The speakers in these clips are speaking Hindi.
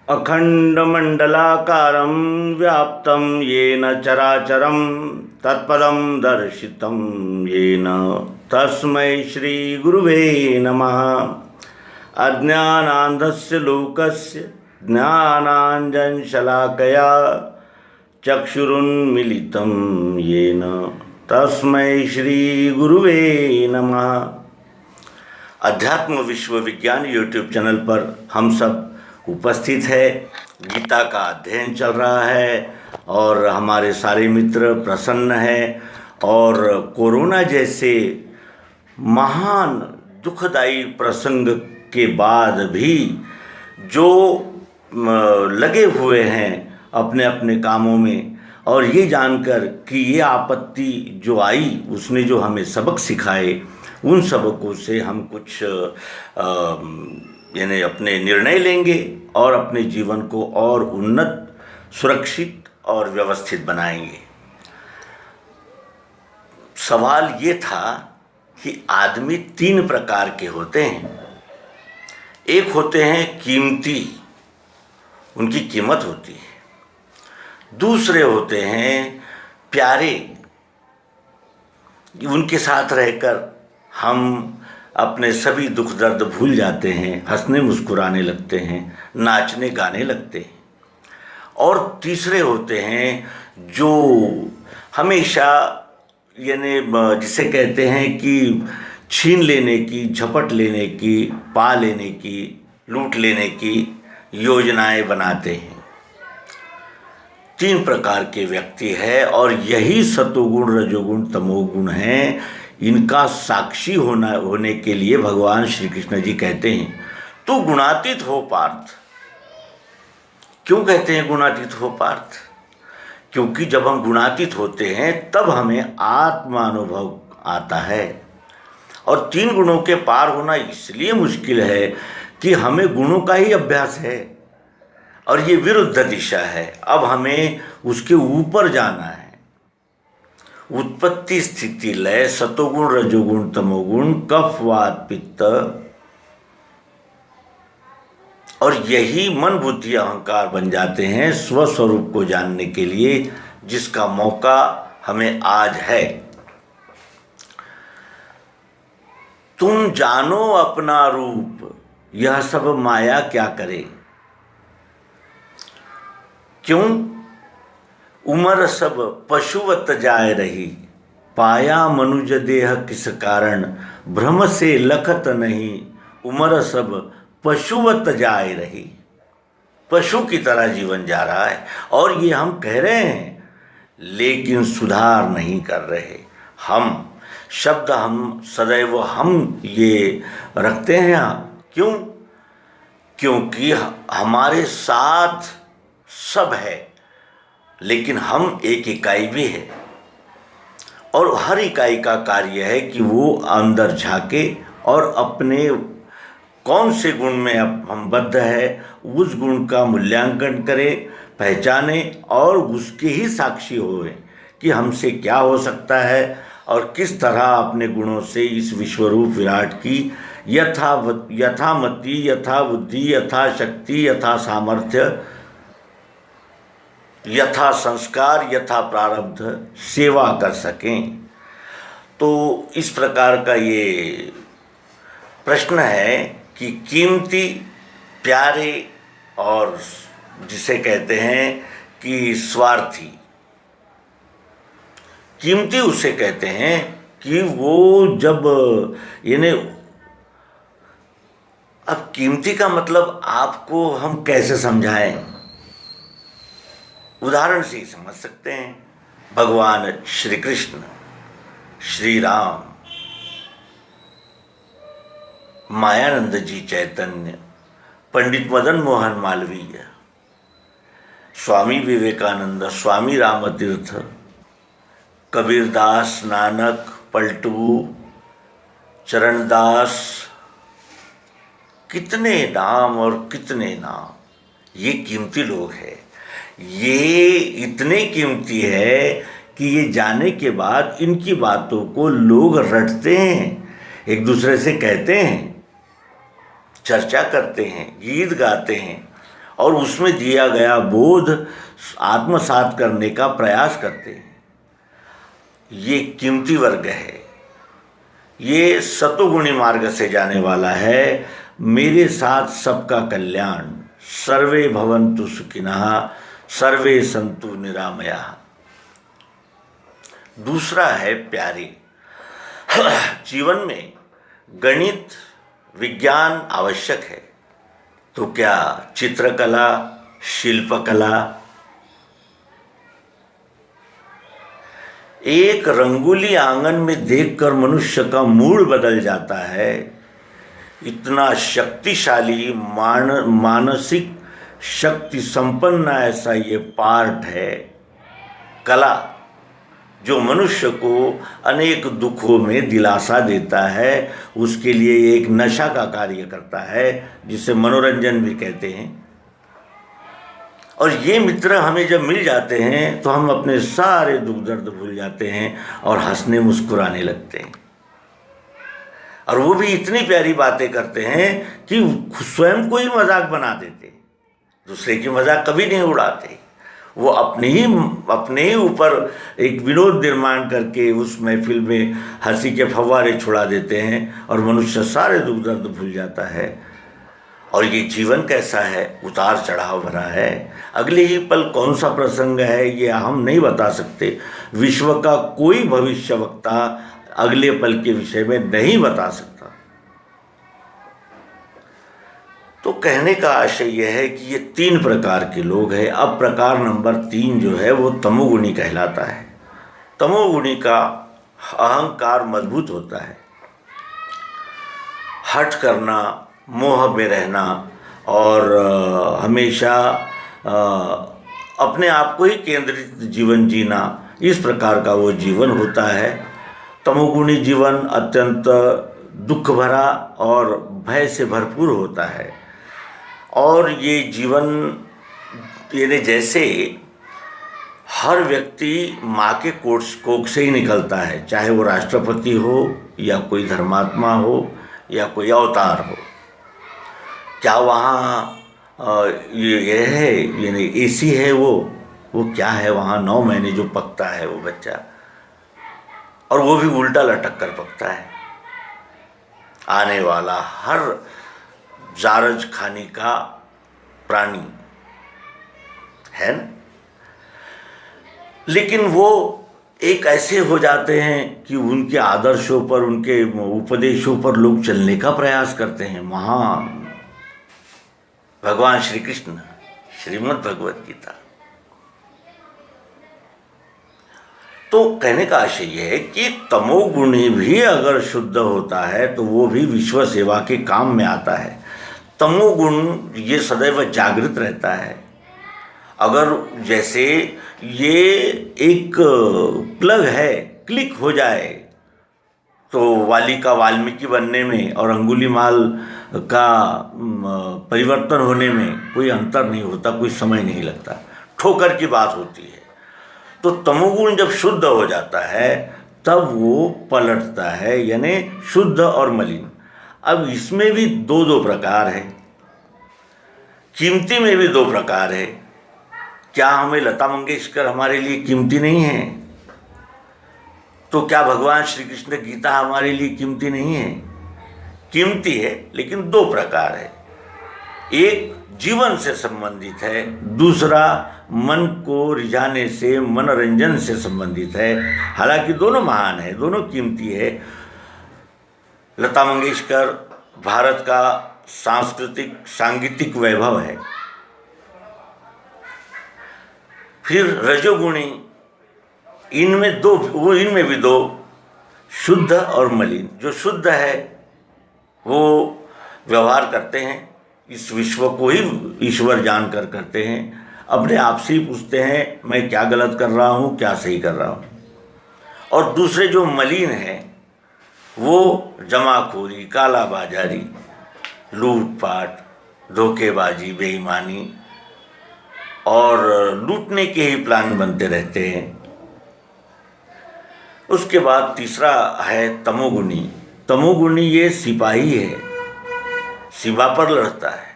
अखंडमंडलाकारं व्याप्तं येन चराचरं तत्पदं दर्शितं येन तस्मै श्रीगुरुवे नमः। अज्ञानान्धस्य लोकस्य ज्ञानाञ्जनशलाकया चक्षुरुन्मीलितं येन तस्मै श्रीगुरुवे नमः। अध्यात्म विश्वविज्ञान यूट्यूब चैनल पर हम सब उपस्थित है। गीता का अध्ययन चल रहा है और हमारे सारे मित्र प्रसन्न हैं और कोरोना जैसे महान दुखदायी प्रसंग के बाद भी जो लगे हुए हैं अपने अपने कामों में, और ये जानकर कि ये आपत्ति जो आई उसने जो हमें सबक सिखाए, उन सबकों से हम कुछ यानी अपने निर्णय लेंगे और अपने जीवन को और उन्नत, सुरक्षित और व्यवस्थित बनाएंगे। सवाल ये था कि आदमी 3 प्रकार के होते हैं। एक होते हैं कीमती, उनकी कीमत होती है। दूसरे होते हैं प्यारे, उनके साथ रहकर हम अपने सभी दुख दर्द भूल जाते हैं, हंसने मुस्कुराने लगते हैं, नाचने गाने लगते हैं। और तीसरे होते हैं जो हमेशा यानी जिसे कहते हैं कि छीन लेने की, झपट लेने की, पा लेने की, लूट लेने की योजनाएं बनाते हैं। 3 प्रकार के व्यक्ति है और यही सतोगुण, रजोगुण, तमोगुण है। इनका साक्षी होने के लिए भगवान श्री कृष्ण जी कहते हैं तू गुणातीत हो पार्थ। क्यों कहते हैं गुणातीत हो पार्थ? क्योंकि जब हम गुणातीत होते हैं तब हमें आत्मानुभव आता है। और 3 गुणों के पार होना इसलिए मुश्किल है कि हमें गुणों का ही अभ्यास है और ये विरुद्ध दिशा है। अब हमें उसके ऊपर जाना है। उत्पत्ति, स्थिति, लय, सतोगुण, रजोगुण, तमोगुण, कफ, वात, पित्त, और यही मन, बुद्धि, अहंकार बन जाते हैं स्वस्वरूप को जानने के लिए, जिसका मौका हमें आज है। तुम जानो अपना रूप, यह सब माया क्या करे। क्यों? उमर सब पशुवत जाए रही, पाया मनुज देह किस कारण, भ्रम से लखत नहीं, उमर सब पशुवत जाए रही। पशु की तरह जीवन जा रहा है और ये हम कह रहे हैं लेकिन सुधार नहीं कर रहे। हम शब्द हम सदैव हम ये रखते हैं। क्यों? क्योंकि हमारे साथ सब है लेकिन हम एक इकाई भी है और हर इकाई का कार्य है कि वो अंदर झांके और अपने कौन से गुण में अब हम बद्ध है उस गुण का मूल्यांकन करे, पहचाने और उसके ही साक्षी होए कि हमसे क्या हो सकता है और किस तरह अपने गुणों से इस विश्वरूप विराट की यथा मति, यथा बुद्धि, यथा शक्ति, यथा सामर्थ्य, यथा संस्कार, यथा प्रारब्ध सेवा कर सकें। तो इस प्रकार का ये प्रश्न है कि कीमती, प्यारे और जिसे कहते हैं कि स्वार्थी। कीमती उसे कहते हैं कि वो जब यानी, अब कीमती का मतलब आपको हम कैसे समझाएं? उदाहरण से ही समझ सकते हैं। भगवान श्री कृष्ण, श्री राम, मायानंद जी चैतन्य, पंडित मदन मोहन मालवीय, स्वामी विवेकानंद, स्वामी रामतीर्थ, कबीरदास, नानक, पलटू, चरणदास, कितने नाम और कितने नाम। ये कीमती लोग हैं। ये इतने कीमती है कि ये जाने के बाद इनकी बातों को लोग रटते हैं, एक दूसरे से कहते हैं, चर्चा करते हैं, गीत गाते हैं और उसमें दिया गया बोध आत्मसात करने का प्रयास करते हैं। ये कीमती वर्ग है, ये सतोगुणी मार्ग से जाने वाला है। मेरे साथ सबका कल्याण, सर्वे भवन्तु सुखिनः, सर्वे सन्तु निरामयाः। दूसरा है प्यारे। जीवन में गणित विज्ञान आवश्यक है, तो क्या चित्रकला, शिल्पकला? एक रंगोली आंगन में देखकर मनुष्य का मूड बदल जाता है। इतना शक्तिशाली मानसिक शक्ति संपन्न ऐसा ये पार्ट है कला, जो मनुष्य को अनेक दुखों में दिलासा देता है। उसके लिए एक नशा का कार्य करता है, जिसे मनोरंजन भी कहते हैं। और ये मित्र हमें जब मिल जाते हैं तो हम अपने सारे दुख दर्द भूल जाते हैं और हंसने मुस्कुराने लगते हैं। और वो भी इतनी प्यारी बातें करते हैं कि स्वयं को ही मजाक बना देते, दूसरे की मजाक कभी नहीं उड़ाते। वो अपने ही ऊपर एक विनोद निर्माण करके उस महफिल में हंसी के फव्वारे छुड़ा देते हैं और मनुष्य सारे दुख दर्द भूल जाता है। और ये जीवन कैसा है, उतार चढ़ाव भरा है। अगले ही पल कौन सा प्रसंग है ये हम नहीं बता सकते। विश्व का कोई भविष्यवक्ता अगले पल के विषय में नहीं बता सकता। तो कहने का आशय यह है कि ये 3 प्रकार के लोग हैं। अब प्रकार नंबर 3 जो है वो तमोगुणी कहलाता है। तमोगुणी का अहंकार मजबूत होता है, हठ करना, मोह में रहना और हमेशा अपने आप को ही केंद्रित जीवन जीना, इस प्रकार का वो जीवन होता है। तमोगुणी जीवन अत्यंत दुख भरा और भय से भरपूर होता है। और ये जीवन यानी जैसे हर व्यक्ति माँ के कोख से ही निकलता है, चाहे वो राष्ट्रपति हो या कोई धर्मात्मा हो या कोई अवतार हो। क्या वहाँ ये है यानी एसी है, वो क्या है वहाँ 9 महीने जो पकता है वो बच्चा, और वो भी उल्टा लटक कर पकता है। आने वाला हर जारज खानी का प्राणी है न? लेकिन वो एक ऐसे हो जाते हैं कि उनके आदर्शों पर, उनके उपदेशों पर लोग चलने का प्रयास करते हैं। महान भगवान श्री कृष्ण, श्रीमद् भगवत गीता। तो कहने का आशय यह है कि तमोगुणी भी अगर शुद्ध होता है तो वो भी विश्व सेवा के काम में आता है। तमोगुण ये सदैव जागृत रहता है। अगर जैसे ये एक प्लग है, क्लिक हो जाए तो वाली का वाल्मीकि बनने में और अंगुलीमाल का परिवर्तन होने में कोई अंतर नहीं होता, कोई समय नहीं लगता, ठोकर की बात होती है। तो तमोगुण जब शुद्ध हो जाता है तब वो पलटता है, यानी शुद्ध और मलिन। अब इसमें भी 2 प्रकार है, कीमती में भी 2 प्रकार है। क्या हमें लता मंगेशकर हमारे लिए कीमती नहीं है? तो क्या भगवान श्री कृष्ण गीता हमारे लिए कीमती नहीं है? कीमती है, लेकिन 2 प्रकार है। एक जीवन से संबंधित है, दूसरा मन को रिझाने से, मनोरंजन से संबंधित है। हालांकि दोनों महान है, दोनों कीमती है। लता मंगेशकर भारत का सांस्कृतिक सांगीतिक वैभव है। फिर रजोगुणी, इनमें भी 2, शुद्ध और मलिन। जो शुद्ध है वो व्यवहार करते हैं, इस विश्व को ही ईश्वर जानकर करते हैं, अपने आप से ही पूछते हैं मैं क्या गलत कर रहा हूँ, क्या सही कर रहा हूँ। और दूसरे जो मलिन हैं वो जमाखोरी, कालाबाजारी, लूटपाट, धोखेबाजी, बेईमानी और लूटने के ही प्लान बनते रहते हैं। उसके बाद तीसरा है तमोगुणी। तमोगुणी ये सिपाही है, सीमा पर लड़ता है।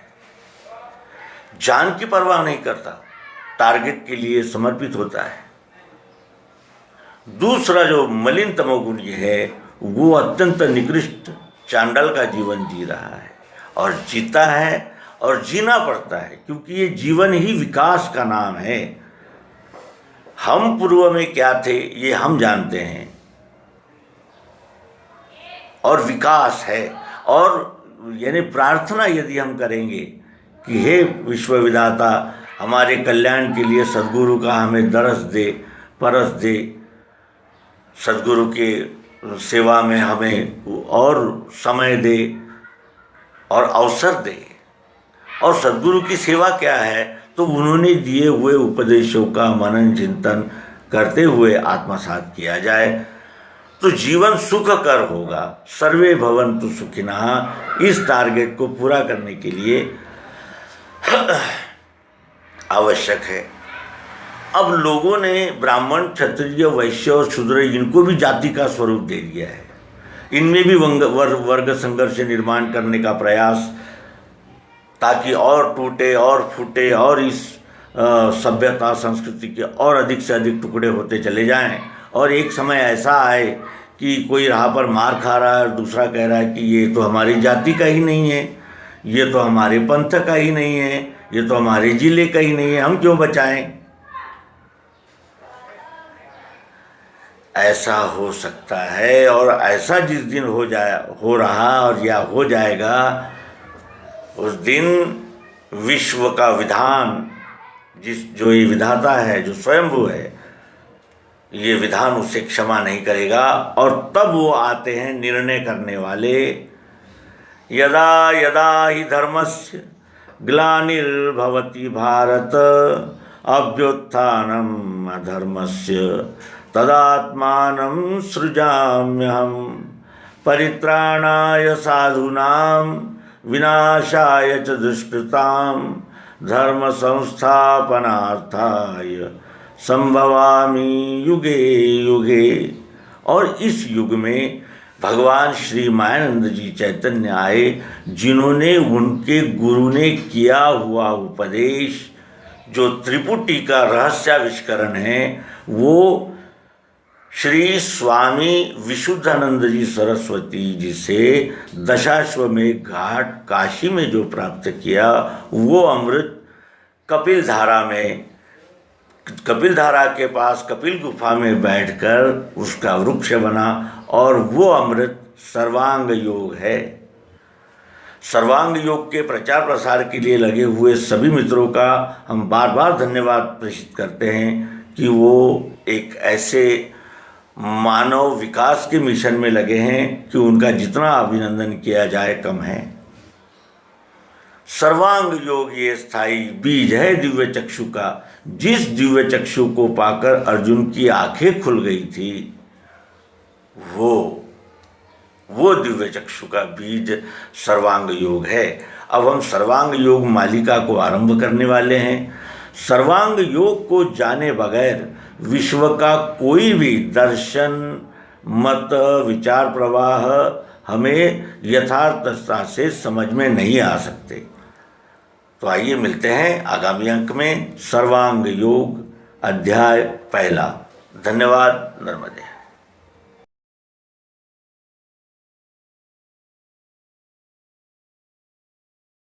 जान की परवाह नहीं करता, टारगेट के लिए समर्पित होता है। दूसरा जो मलिन तमोगुण ये है, वो अत्यंत निकृष्ट चांडाल का जीवन जी रहा है और जीता है और जीना पड़ता है, क्योंकि ये जीवन ही विकास का नाम है। हम पूर्व में क्या थे ये हम जानते हैं, और विकास है। और यानी प्रार्थना यदि हम करेंगे कि हे विश्व विधाता, हमारे कल्याण के लिए सद्गुरु का हमें दरस दे, परस दे, सद्गुरु के सेवा में हमें और समय दे और अवसर दे। और सद्गुरु की सेवा क्या है, तो उन्होंने दिए हुए उपदेशों का मनन चिंतन करते हुए आत्मसात किया जाए तो जीवन सुखकर होगा। सर्वे भवन्तु सुखिनः, इस टारगेट को पूरा करने के लिए आवश्यक है। अब लोगों ने ब्राह्मण, क्षत्रिय, वैश्य और शूद्र, इनको भी जाति का स्वरूप दे दिया है। इनमें भी वर्ग संघर्ष निर्माण करने का प्रयास, ताकि और टूटे और फूटे और इस सभ्यता संस्कृति के और अधिक से अधिक टुकड़े होते चले जाएं, और एक समय ऐसा आए कि कोई राह पर मार खा रहा है और दूसरा कह रहा है कि ये तो हमारी जाति का ही नहीं है, ये तो हमारे पंथ का ही नहीं है, ये तो हमारे जिले का ही नहीं है, हम क्यों बचाएं। ऐसा हो सकता है, और ऐसा जिस दिन हो रहा और या हो जाएगा, उस दिन विश्व का विधान, जो ये विधाता है, जो स्वयंभू है, ये विधान उसे क्षमा नहीं करेगा। और तब वो आते हैं निर्णय करने वाले। यदा यदा हि धर्मस्य ग्लानिर्भवति भारत, अभ्युत्थानम् अधर्मस्य तदात्मानं सृजाम्यहम्, परित्राणाय साधूनां विनाशाय च दुष्कृतां, धर्म संस्थापनार्थाय संभवामि युगे युगे। और इस युग में भगवान श्री मायानंद जी चैतन्य आए, जिन्होंने उनके गुरु ने किया हुआ उपदेश, जो त्रिपुटी का रहस्याविष्करण है, वो श्री स्वामी विशुद्धानंद जी सरस्वती जी से दशाश्वमेध घाट काशी में जो प्राप्त किया, वो अमृत कपिल धारा के पास कपिल गुफा में बैठकर उसका वृक्ष बना, और वो अमृत सर्वांग योग है। सर्वांग योग के प्रचार प्रसार के लिए लगे हुए सभी मित्रों का हम बार बार धन्यवाद प्रेषित करते हैं कि वो एक ऐसे मानव विकास के मिशन में लगे हैं कि उनका जितना अभिनंदन किया जाए कम है। सर्वांग योग ये स्थायी बीज है दिव्य चक्षु का। जिस दिव्य चक्षु को पाकर अर्जुन की आंखें खुल गई थी, वो दिव्य चक्षु का बीज सर्वांग योग है। अब हम सर्वांग योग मालिका को आरंभ करने वाले हैं। सर्वांग योग को जाने बगैर विश्व का कोई भी दर्शन, मत, विचार प्रवाह हमें यथार्थता से समझ में नहीं आ सकते। तो आइए मिलते हैं आगामी अंक में। सर्वांग योग अध्याय 1। धन्यवाद। नर्मदे।